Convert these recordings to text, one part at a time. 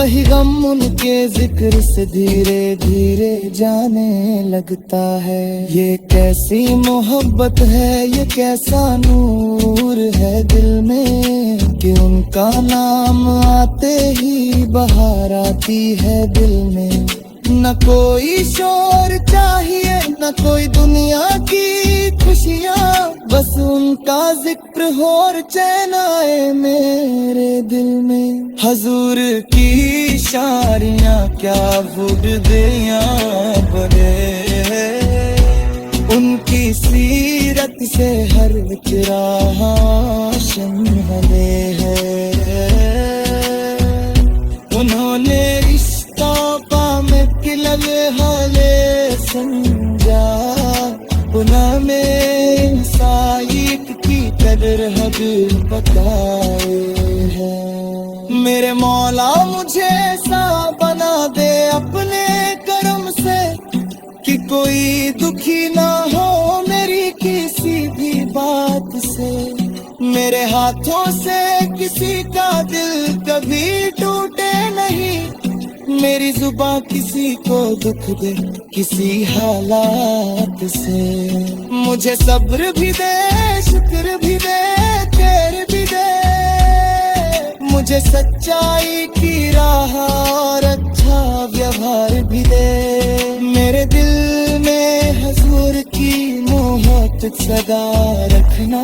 वही गम उनके जिक्र से धीरे धीरे जाने लगता है। ये कैसी मोहब्बत है, ये कैसा नूर है दिल में, कि उनका नाम आते ही बहार आती है दिल में। न कोई शोर चाहिए, न कोई दुनिया की खुशियाँ, बस उनका जिक्र हो और चैन आए मेरे दिल में। हजूर की शारियाँ क्या वुर्दियाँ बने, उनकी सीरत से हर विचराशन हले है। उन्होंने रिश्ता में किलल हाले समझा, पुनः में इंसाइयत की कदर हद बताए हैं। मेरे मौला मुझे ऐसा बना दे अपने करम से, कि कोई दुखी ना हो मेरी किसी भी बात से। मेरे हाथों से किसी का दिल कभी टूटे नहीं, मेरी जुबां किसी को दुख दे किसी हालात से। मुझे सब्र भी दे, शुक्र भी दे, खैर भी दे, मुझे सच्चाई की राह और अच्छा व्यवहार भी दे। मेरे दिल में हुजूर की मोहब्बत सदा रखना,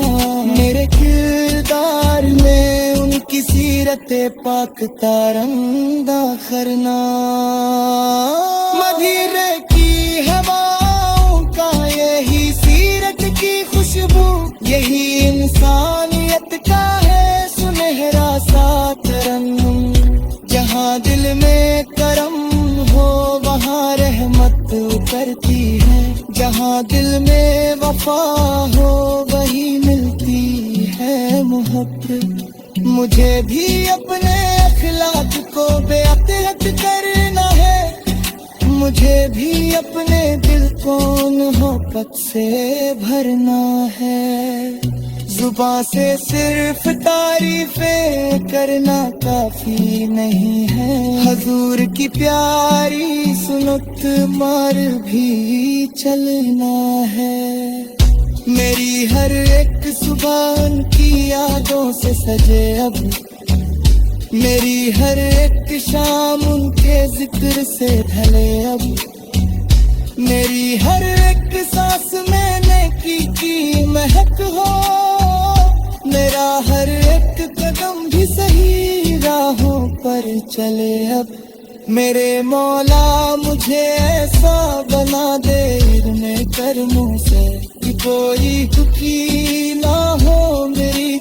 मेरे किरदार में उनकी सीरत पाक तारंदा करना। मदीने की हवाओं का यही सीरत की खुशबू, यही इंसानियत का है सुनहरा सा तरन्नुम। जहाँ दिल में करम हो वहाँ रहमत उतरती है, जहाँ दिल में वफा हो वही मिलती है मोहब्बत। मुझे भी अपने अखलाक को बेअतहत करना है, मुझे भी अपने दिल को मोहब्बत से भरना है। जुबां से सिर्फ तारीफें करना काफी नहीं है, हजूर की प्यारी सुन्नत मार भी चलना है। मेरी हर एक सुबह उनकी यादों से सजे अब, मेरी हर एक शाम उनके जिक्र से ढले अब, मेरी हर एक सांस में नेकी की महक हो, मेरा हर एक कदम भी सही राहों पर चले अब। मेरे मौला मुझे ऐसा बना दे इन्हें करमों से, कि कोई दुखी ना हो मेरी